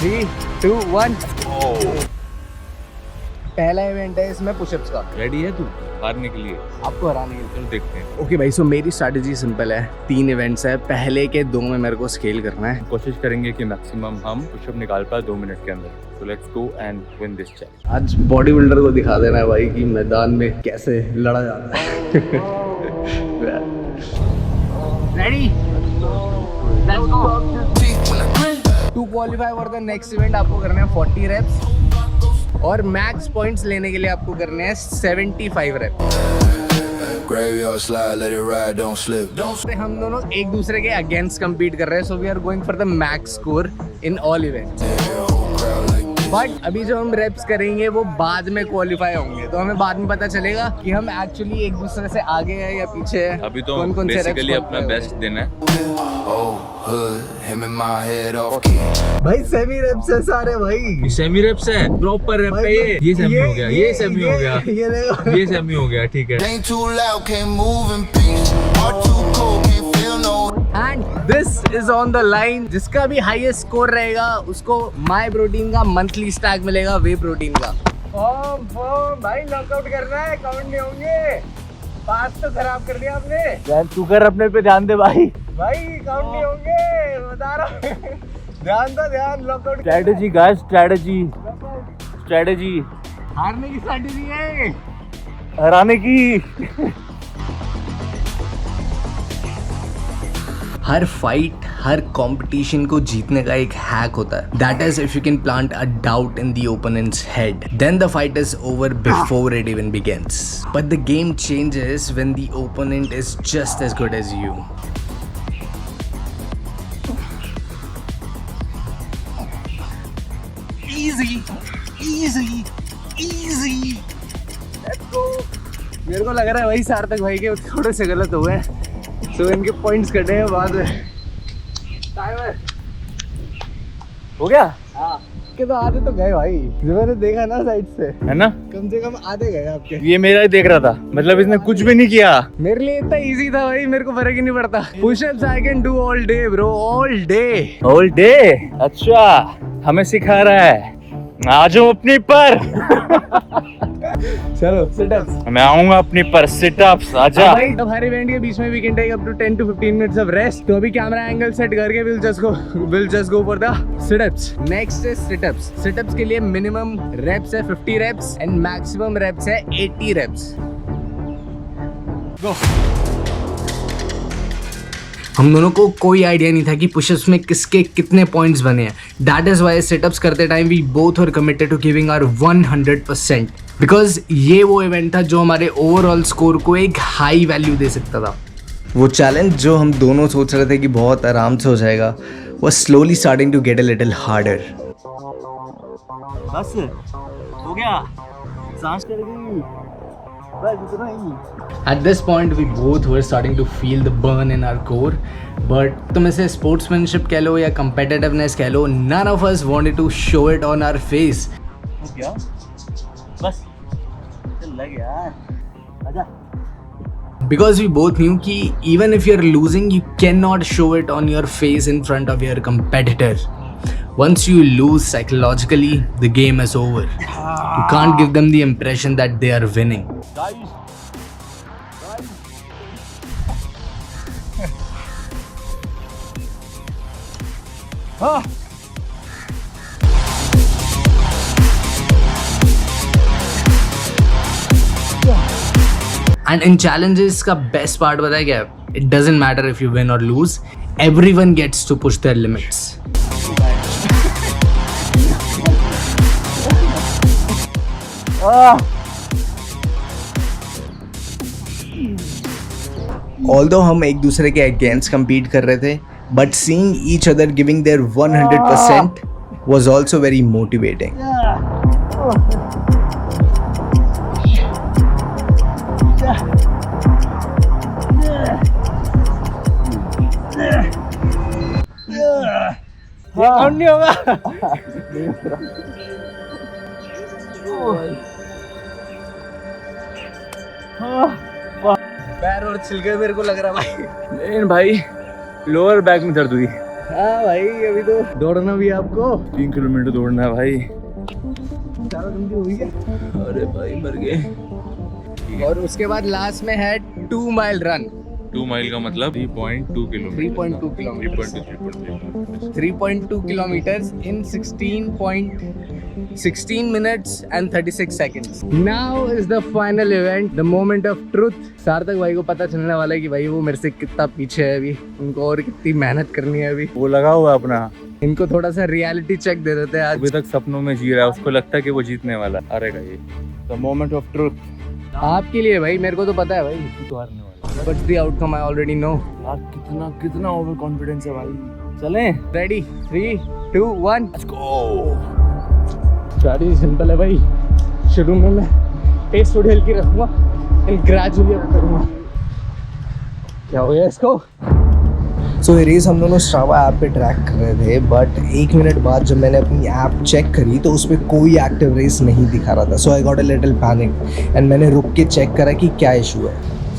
3, 2, 1। पहला इवेंट है इसमें पुशअप्स का। रेडी है तू हारने के लिए? आपको हराने के लिए। चलो देखते हैं। ओके भाई, सो मेरी स्ट्रैटेजी सिंपल है। 3 इवेंट्स है, पहले के 2 में मेरे को स्केल करना है। कोशिश करेंगे कि मैक्सिमम हम पुशअप निकाल पाए 2 मिनट के अंदर। So let's go and win this challenge. आज बॉडी बिल्डर को दिखा देना है भाई कि मैदान में कैसे लड़ा जाता है। Ready? To qualify for the next event आपको करने हैं 40 रेप्स और मैक्स पॉइंट्स लेने के लिए आपको करने हैं 75 रेप्स। हम दोनों एक दूसरे के अगेंस्ट compete कर रहे हैं, so we are going for the max score in all events. But अभी जो हम रेप्स करेंगे वो बाद में क्वालिफाई होंगे, तो हमें बाद में पता चलेगा कि हम एक्चुअली एक दूसरे से आगे हैं या पीछे हैं। अभी तो कौन-कौन से बेसिकली reps अपना बेस्ट देना है। भाई सेमी रेप्स है सारे भाई। सेमी रेप्स है, प्रॉपर रेप है ये सेमी हो गया, ये सेमी हो गया, ये देखो ये सेमी हो गया, ठीक है। And this is on the line. जिसका भी हाईएस्ट स्कोर रहेगा उसको माय प्रोटीन का मंथली स्टैक मिलेगा, वे प्रोटीन का। भाई नॉकआउट करना है, काउंट नहीं होंगे। पास तो खराब कर दिया आपने यार। तू कर, अपने पे ध्यान दे भाई। भाई काउंट नहीं होंगे, बता रहा हूँ। ध्यान दो, ध्यान। Knockout strategy guys, strategy strategy हारने की स्ट्रेटजी है, हराने की। हर फाइट, हर कंपटीशन को जीतने का एक हैक होता है। That is if you can plant a doubt in the opponents head, then the fight is over before it even begins. But the game changes when the opponent is just as good as you. Easy, easy, easy. Let's go. मेरे को लग रहा है भाई सार्थक भाई के थोड़े से गलत हो गए, तो इनके पॉइंट्स कटे हैं बाद में। टाइमर हो गया? हाँ, के तो आधे तो गए भाई, जो मैंने देखा ना साइड से, है ना? कम से कम आधे गए आपके। ये मेरा ही देख रहा था, मतलब इसने कुछ भी नहीं किया। मेरे लिए इतना इजी था भाई, मेरे को फर्क ही नहीं पड़ता। Pushups I can do all day bro, all day. All day? अच्छा, हमें सिखा रहा है। आ जाओ अपनी पर। चलो सिटअप्स। मैं आऊंगा अपनी पर, सिटअप्स आजा। भाई अब हर इवेंट के बीच में we can take up to 10 to 15 minutes of rest. तो अभी कैमरा एंगल सेट करके will just go for the situps. Next is situps. Situps के लिए मिनिमम रेप्स है 50 रेप्स एंड मैक्सिमम रेप्स है 80 रेप्स। गो। हम दोनों को कोई आइडिया नहीं था कि पुशअप्स में किसके कितने पॉइंट्स बने हैं। दैट इज वाई सिटअप्स करते time we both were committed to giving our 100%, because ये वो इवेंट था जो हमारे ओवरऑल स्कोर को एक हाई वैल्यू दे सकता था। वो चैलेंज जो हम दोनों सोच रहे थे कि बहुत आराम से हो जाएगा, वो slowly starting to get a little harder. बस हो गया, सांस चढ़ गई। At this point we both were starting to feel the burn in our core, but तुम इसे sportsmanship कह लो या competitiveness कह लो, none of us wanted to show it on our face. हो गया, बस चल लग यार, आजा। Because we both knew कि even if you're losing, you cannot show it on your face in front of your competitor. Once you lose psychologically, the game is over. You can't give them the impression that they are winning. And in challenges का best part पता है क्या है? It doesn't matter if you win or lose. Everyone gets to push their limits. Although हम एक दूसरे के against compete कर रहे थे, but seeing each other giving their 100% was also very motivating. Count नहीं होगा। पैर और छिलके मेरे को लग रहा भाई। लेकिन भाई लोअर बैक में दर्द हुई। हाँ भाई, अभी तो दौड़ना भी है आपको। 3 किलोमीटर दौड़ना है भाई। ज़्यादा जल्दी हो गया। अरे भाई मर गए। और उसके बाद लास्ट में है 2 माइल रन। 2 माइल का मतलब 3.2 kilometre. 3.2 kilometre 3.2 kilometers in 16 minutes and 36 seconds. Now is the final event, the moment of truth. सार्थक भाई को पता चलने वाला है कि भाई वो मेरे से कितना पीछे है अभी, उनको और कितनी मेहनत करनी है अभी। वो लगा हुआ है अपना। इनको थोड़ा सा रियलिटी चेक दे देते हैं आज। अभी तक सपनों में जी रहा है, उसको लगता है कि वो जीतने वाला है। हारेगा ये। The moment of truth। आपके लिए भाई, मेरे को तो पता है भाई। तो हारने वाला। What's the outcome? I already know. यार कितना ओवर कॉन्फिडेंस है भाई। चलें? Ready? 3, 2, 1. Let's go। Strategy simple है भाई। शुरू में मैं पेस थोड़ी हल्की रखूंगा, एंड ग्रेजुअली अप करूंगा। क्या हो गया इसको? सो ये रेस हम दोनों स्ट्रावा ऐप पे ट्रैक कर रहे थे, बट 1 मिनट बाद जब मैंने अपनी ऐप चेक करी तो उस पर कोई एक्टिव रेस नहीं दिखा रहा था। So I got a little panic and मैंने रुक के चेक करा कि क्या इशू है।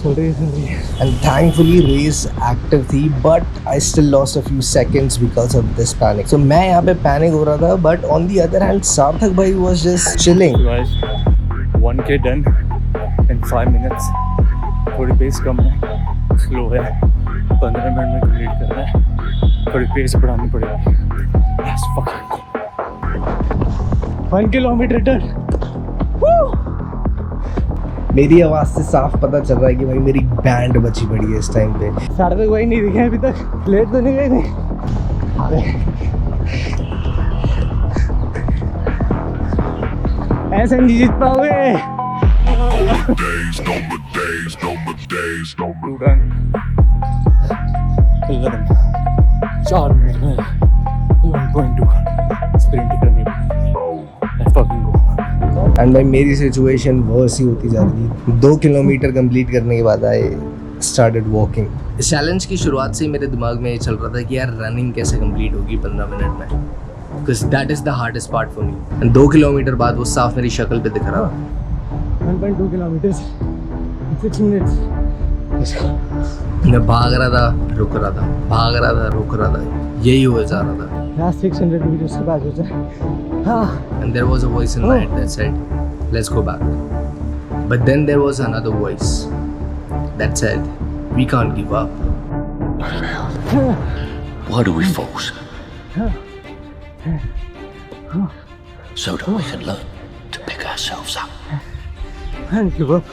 एंड थैंकफुली रेस एक्टिव थी, but I still lost a few seconds because of this panic. So मैं यहाँ पे पैनिक हो रहा था, but on the other hand Sarthak भाई was just chilling. 1K done in 5 minutes। थोड़ी पेस कम है, स्लो है। 15 मिनट में कंप्लीट करना है, थोड़ी पेस बढ़ानी पड़ेगी। Yes, fuck। 1 kilometre done. मेरी आवाज़ से साफ पता चल रहा है कि भाई मेरी बैंड बची पड़ी है इस टाइम पे। सार्थक भाई नहीं दिखे अभी तक, लेट तो नहीं गए थे। ऐसे नहीं जीत पाओगे। Two done। 11। 4 मिनट में 1.2 स्प्रिंट करनी पड़ी। Let's fucking go। एंड भाई मेरी सिचुएशन वर्स ही होती जा रही थी। 2 किलोमीटर कंप्लीट करने के बाद आई स्टार्टेड वॉकिंग। इस चैलेंज की शुरुआत से ही मेरे दिमाग में ये चल रहा था कि यार रनिंग कैसे कंप्लीट होगी 15 मिनट में, because that is the hardest part for me. And 2 kilometre बाद वो साफ मेरी शक्ल पे दिख रहा था। 1.2 किलोमीटर्स 6 मिनट्स। मैं भाग रहा था, रुक रहा था, भाग रहा था, रुक रहा था, यही हुआ जा रहा था। लास्ट 600 मीटर्स के बाद हो जाए। And there was a voice in my head that said, let's go back. But then there was another voice that said, we can't give up. Why do we force? So that we can learn to pick ourselves up. Can't give up.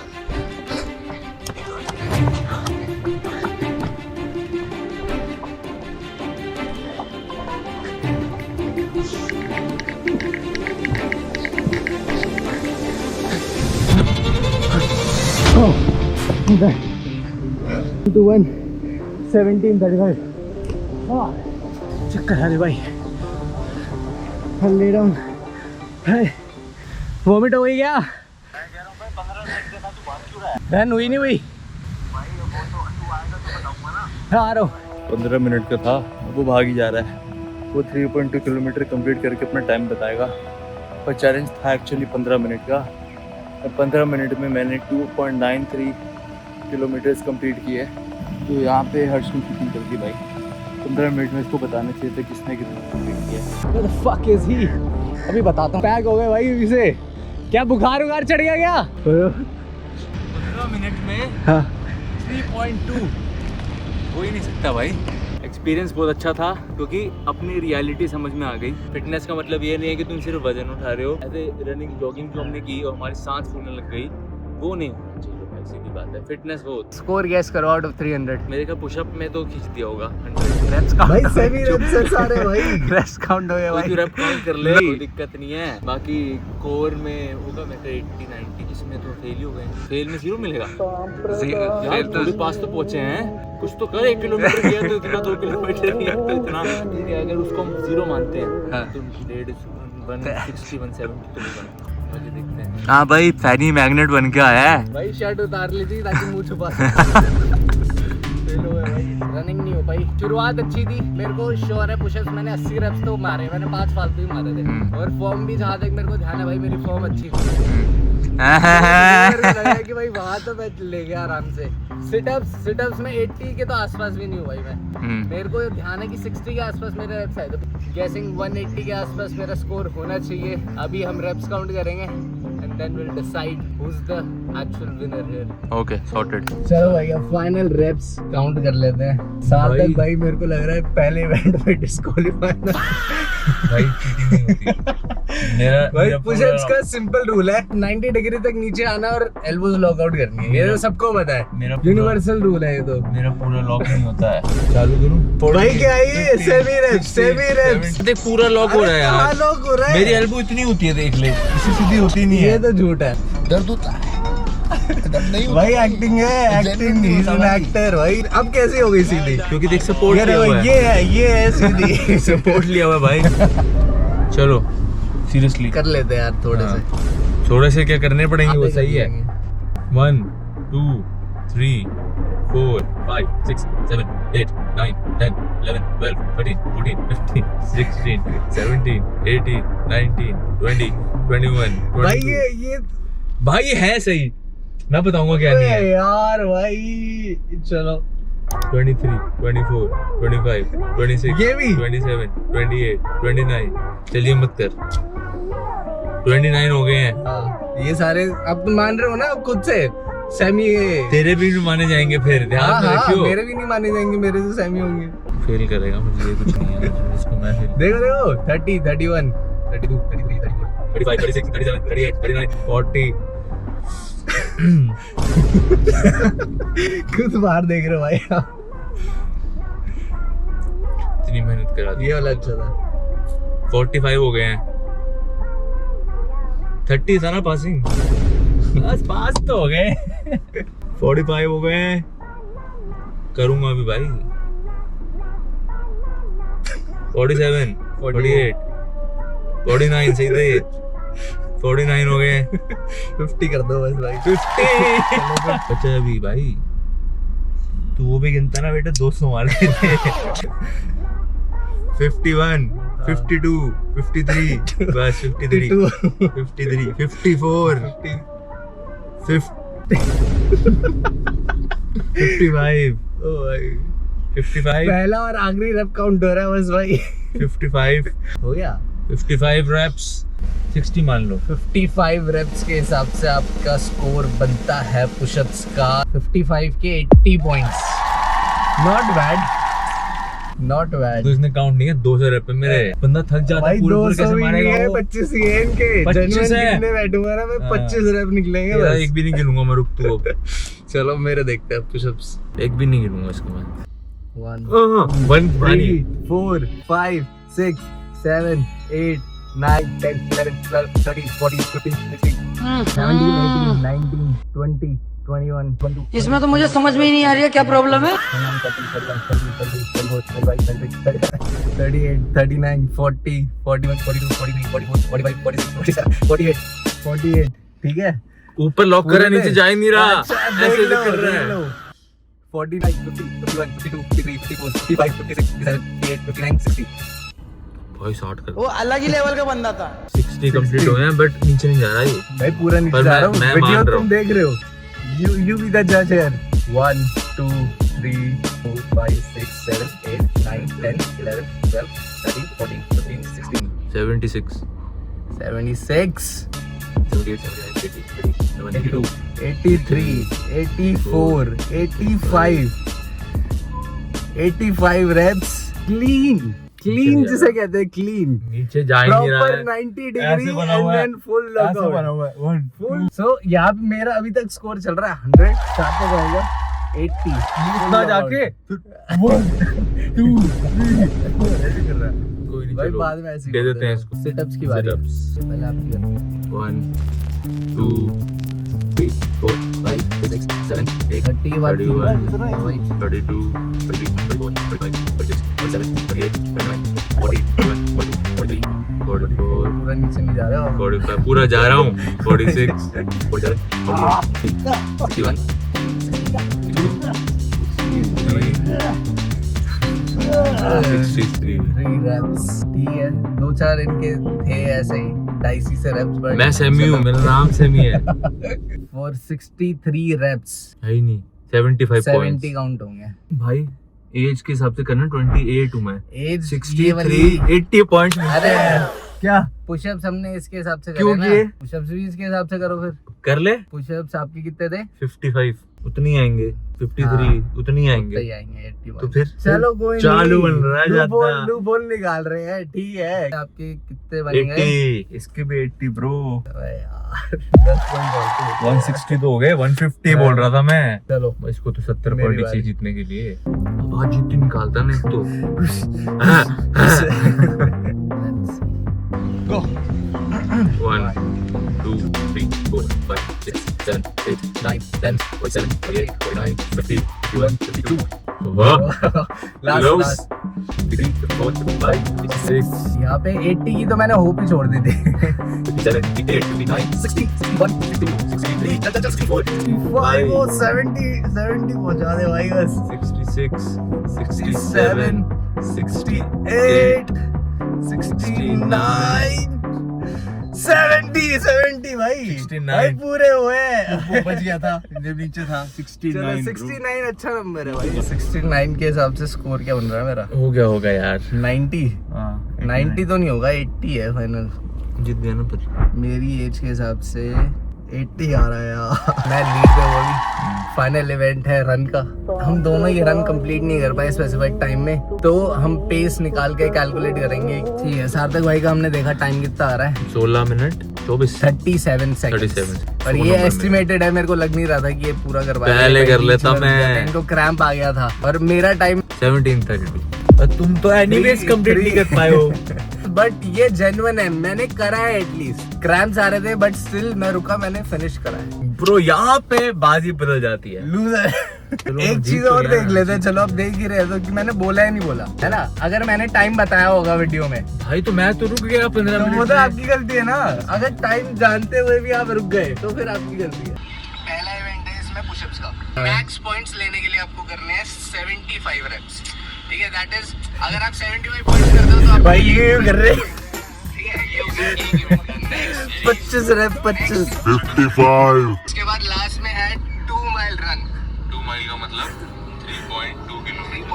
Oh, okay. 2-1, 17:35. Oh, चक्कर आ रहे भाई। ले रहा हूँ। Vomit हो गई क्या? बहन हुई नहीं हुई? हाँ आ रहा हूँ। 15 मिनट का था, वो भाग ही जा रहा है। वो 3.2 किलोमीटर कंप्लीट करके अपना टाइम बताएगा, पर चैलेंज था एक्चुअली 15 मिनट का। 15 मिनट में मैंने 2.93 किलोमीटर्स कंप्लीट किए। तो यहाँ पे हर्ष ने कितनी जल्दी भाई 15 मिनट में इसको बताना चाहिए था किसने कितना कंप्लीट किया। Where the fuck is he? अभी बताता हूँ। पैक हो गए भाई अभी से। क्या बुखार उखार चढ़ गया क्या? 15 मिनट में हाँ 3.2 हो ही नहीं सकता भाई। एक्सपीरियंस बहुत अच्छा था क्योंकि अपनी रियलिटी समझ में आ गई। फिटनेस का मतलब ये नहीं है कि तुम सिर्फ वजन उठा रहे हो। ऐसे रनिंग जॉगिंग जो हमने की और हमारी सांस फूलने लग गई, वो नहीं होना चाहिए भाई, सीधी बात है। फिटनेस वो स्कोर गैस करो आउट ऑफ 300। मेरे का पुशअप में तो खींच दिया होगा 100 reps का। भाई सेमी रेप्स है सारे भाई। रेस्ट काउंट हो गया कोई भाई। भी rep काउंट कर ले, नहीं। कोई दिक्कत नहीं है। बाकी कोर में होगा मेरे 80-90, जिसमें तो फेल ही हो गए। फेल में 0 मिलेगा यार, थोड़ी पास तो पहुंचे हैं। कुछ तो कर, 1 किलोमीटर किया तो इतना, 2 किलोमीटर किया तो इतना। ठीक है, अगर उसको हम 0 मानते हैं तो 160-170 तो नहीं बनता। आगे देखते हैं। हाँ भाई, फैनी मैग्नेट बन के आया है भाई शर्ट उतार लीजिए ताकि मुंह छुपा फेल हो गया भाई। रनिंग नहीं हो पाई। शुरुआत अच्छी थी, मेरे को श्योर है पुशअप्स मैंने 80 रेप्स तो मारे, मैंने 5 फालतू ही मारे थे। और फॉर्म भी जहाँ तक मेरे को ध्यान है भाई, मेरी फॉर्म अच्छी थी। लगा कि भाई वहां तो मैं ले गया आराम से। सिटअप्स में 80 के तो आसपास भी नहीं हुआ भाई मैं। मेरे को ध्यान है कि 60 के आसपास मेरे रेप्स आए, तो गेसिंग 180 के आसपास मेरा स्कोर होना चाहिए। अभी हम रेप्स काउंट करेंगे and then will decide who is the actual winner here. Okay sorted. चलो भाई अब फाइनल रेप्स काउंट कर लेते हैं। सार्थक भाई मेरे को लग रहा है पहले इवेंट में डिस्क्वालीफाई ना भाई चीटिंग नहीं होती। मेरा पुशअप्स का सिंपल रूल है 90 डिग्री तक नीचे आना और एल्बोज लॉकआउट करनी है, ये तो सबको पता है, यूनिवर्सल रूल है ये तो। मेरा पूरा लॉक नहीं होता है। चालू करूं? भाई क्या है सेमी रेप्स देख पूरा लॉक हो रहा है यार। लॉक हो रहा है, मेरी एल्बो इतनी होती है, देख ले, इसी सीधी होती नहीं ये है। तो झूठ है। दर्द होता है, दर्द नहीं होता। भाई एक्टिंग है, acting, he is an actor भाई। अब कैसे हो गई सीधी? क्योंकि देख सपोर्ट लिया हुआ है। ये है सीधी सपोर्ट लिया हुआ है भाई। चलो सीरियसली कर लेते हैं यार थोड़े से। थोड़े से क्या करने पड़ेंगे, वो आधे सही है। कर 1 2 3 4 5 6 7 8 9 10 11 12 13 14 15 16 17 18 19 20 21 भाई 22 ये भाई ये है सही, मैं बताऊंगा क्या नहीं है। यार भाई चलो 23 24 25 26 ये भी? 27 28 29 चलिए मत कर, 29 हो गए हैं। हाँ, ये सारे अब तुम मान रहे हो ना अब खुद से सेमी। तेरे भी नहीं माने जाएंगे फिर, ध्यान में रखियो। मेरे भी नहीं माने जाएंगे, मेरे तो सेमी होंगे। फेल करेगा मुझे, ये कुछ नहीं है इसको मैं फेल। देखो 30 31 32 33 34 35 36 37 38 39 40 खुद बाहर देख रहे हो भाई आप। इतनी मेहनत करा दी। ये वाला अच्छा था। 45 हो गए हैं। 30 था ना पासिंग, बस पास तो हो गए। 45 हो गए हैं, करूंगा अभी भाई। 47 48 49 सही थे। 49 हो गए। 50 कर दो बस भाई। 50 बचा अभी भाई। तू वो भी गिनता ना बेटा, 200 मार थे। 51 52 53 बस 53 53 54 55 ओ भाई 55 पहला और आखिरी रेप काउंट हो रहा है बस भाई। 55 हो गया 55 reps 60 मान लो। 55 रेप्स के हिसाब से आपका स्कोर बनता है पुशअप्स का 55 के 80 points. Not bad, not bad. तो इसने काउंट नहीं है, 200 रेप पे मेरे बंदा थक जाता है। भाई पूरे 200 कैसे भी नहीं मारेगा है, वो? 25 ही है इनके। 25 है। गिनने बैठूंगा ना मैं, 25 रेप निकलेंगे यार बस। एक भी नहीं गिनूंगा मैं, रुक तू अब। चलो मेरे देखते हैं पुशअप्स। एक भी नहीं गिनूंगा इसको मैं। 1 वन 3 4 5 6 7 8 9 10 11 12 13 14 15 16 17 18 19 20 21 22 इसमें तो मुझे समझ में ही नहीं आ रही है क्या प्रॉब्लम है। 38 39 40 41 42 43 44 45 46 47 48 48 ठीक है। ऊपर लॉक कर रहा है, नीचे जा ही नहीं रहा। अच्छा, ऐसे देख लो, कर रहा देख है। लो। 49 50 51 52 53 54 55 56 57 58 59 60 भाई 60 कर। वो अलग ही लेवल का बंदा था। 60 कंप्लीट हो गए हैं, बट नीचे नहीं जा रहा ये। भाई पूरा नीचे पर जा रहा हूँ, मैं वीडियो मान रहा तुम हूँ। देख रहे हो। You be the judge here. 1 2 3 4 5 6 7 8 9 10 11 12 13 14 15 16 76 76 78 79 80 82 83 84 85 85 reps clean जिसे कहते हैं clean नीचे जा ही नहीं रहा proper है। 90 ऐसे degree बना and हुआ है। then full ऐसे बना lockout हुआ है। 1 full so यहाँ पे मेरा अभी तक स्कोर चल रहा है 100 स्टार्ट तक आएगा 80 इतना जाके 1 2 3 ऐसे कर रहा है। कोई नहीं, भाई चलो बाद में ऐसे दे देते हैं इसको। सिटअप्स की बारी Sit-ups। पहले आपकी करनी 1 2 3 4 5 6 7 8 30 के बाद 31 32 33 34 35 36 37 38 39 40 41 42 43 44 पूरा नीचे नहीं जा रहा हो 45 पूरा जा रहा हूँ। 46 47 48 61 62 63 63 3 reps ठीक है, 2-4 इनके थे ऐसे ही डाइसी से reps, but मैं सेमी हूँ, मेरा नाम सेमी है। for 63 reps है ही नहीं, 75 70 पॉइंट्स काउंट होंगे। भाई। एज के हिसाब से करना 28 हूँ मैं। As 63 80 points. अरे क्या पुशअप्स हमने इसके हिसाब से क्यों करे किए? ना, पुशअप्स भी इसके हिसाब से करो फिर। कर ले। पुशअप्स आपके कितने थे? 55 उतनी आएंगे, 53 उतनी आएंगे। सही आएंगे 80 तो फिर चलो कोई नहीं, चालू बन रहा है ज्यादा। लूपहोल निकाल रहे हैं, ठीक है। आपके कितने बनेंगे? 80, इसके भी 80 ब्रो। अबे यार 10 पॉइंट और 160 तो हो गए, 150 बोल रहा था मैं। चलो इसको तो 70 मेरी पॉइंट बारी। चाहिए जीतने के लिए। आवाज जितनी निकालता ना एक तो। गो 1 2 3 4 5 6 7 8 9 10 47 48 49 50 51 52 लास्ट 3 4 5 6 यहाँ पे 80 की तो मैंने होप ही छोड़ दी थी। 57 58 59 60 61 62 63 64 भाई वो 70 पहुंचा दे भाई बस। 66 67 68 69 70 भाई 69 भाई पूरे हुए। वो बच गया था जब नीचे था। 69 69 अच्छा नंबर है भाई। 69 के हिसाब से स्कोर क्या बन रहा है मेरा? होगा यार। 90 हाँ 90 तो नहीं होगा, 80 है फाइनल। जीत गया ना पता। मेरी एज के हिसाब से 80 आ रहा है यार। मैं लीड पे वो भी फाइनल इवेंट है रन का। हम दोनों ये रन कंप्लीट नहीं कर पाए स्पेसिफाइड टाइम में, तो हम पेस निकाल के कैलकुलेट करेंगे। ठीक है, सार्थक भाई का हमने देखा टाइम कितना आ रहा है, 16 मिनट 24 37 सेकंड। 37 और ये एस्टिमेटेड है, मेरे को लग नहीं रहा था कि ये पूरा करवा पहले कर लेता मैं। इनको क्रैम्प आ गया था और मेरा टाइम 17:32। तुम तो एनीवेज कंप्लीट नहीं कर पाए हो। बट ये जेन्युइन है, मैंने करा है। एटलीस्ट क्रैम्प्स आ रहे थे बट स्टिल मैं रुका, मैंने फिनिश करा है। ब्रो यहाँ पे बाजी बदल जाती है। लूजर। एक चीज और देख लेते हैं, चलो अब देख ही रहे तो कि मैंने बोला है नहीं बोला है ना। अगर मैंने टाइम बताया होगा वीडियो में भाई तो मैं तो रुक गया 15 तो वो मिनट तो में। आपकी गलती है ना। अगर टाइम जानते हुए भी आप रुक गए तो फिर आपकी गलती है। पहला इवेंट है इसमें पुशअप्स का। मैक्स पॉइंट्स लेने के लिए आपको करने हैं 75 रेप्स, ठीक है। दैट इज अगर आप 75 पॉइंट्स करते हो तो आप भाई ये कर रहे हैं, ठीक है। ये हो गया एक इवेंट का। Next 25 rape 25 55. उसके बाद लास्ट में है 2 माइल रन। 2 माइल का मतलब 3.2 किलोमीटर।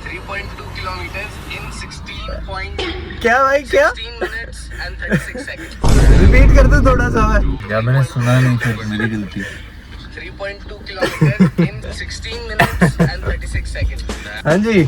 3.2 किलोमीटर इन 16 क्या भाई क्या 16 मिनट्स एंड 36 सेकंड। रिपीट कर दो थोड़ा सा। या मैंने सुना नहीं, फिर मेरी गलती। 3.2 kilometre in 16 minutes and 36 second. हाँ जी,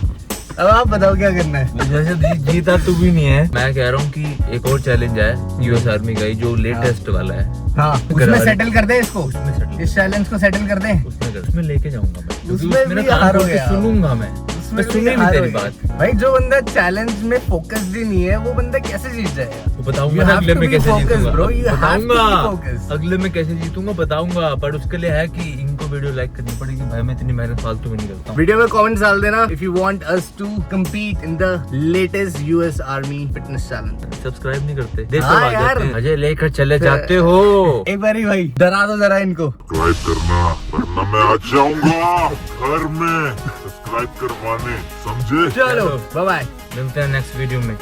अब आप बताओ क्या करना है। जैसे जीता तू भी नहीं है, मैं कह रहा हूँ कि एक और चैलेंज है यूएस आर्मी का ही, जो लेटेस्ट वाला है। हाँ, उसमें सेटल कर दे इसको, उसमें settle इस चैलेंज को सेटल कर दे। उसमें लेके जाऊंगा मैं, क्योंकि उसमें मेरा भी काम हार हो करके गया। सुनूंगा मैं सुनी नहीं तेरी बात। भाई जो बंदा चैलेंज में फोकस्ड ही नहीं है वो बंदा कैसे जीत जाएगा? तो बताऊंगा You ना have अगले to में be कैसे focused, जीतूंगा। bro. You have to be बताऊंगा focused. अगले में कैसे जीतूंगा बताऊंगा, पर उसके लिए है कि इनको वीडियो लाइक करनी पड़ेगी। भाई मैं इतनी मेहनत फालतू में नहीं करता हूँ। वीडियो में कमेंट्स डाल देना if you want us to compete in the latest US Army fitness challenge। Subscribe नहीं करते, हाँ देखो यार। अजय लेकर चले जाते हो। एक बारी भाई डरा दो जरा इनको। सब्सक्राइब करना वरना मैं आ जाऊंगा घर में सब्सक्राइब करवाने, समझे? चलो बाय बाय। मिलते हैं नेक्स्ट वीडियो में।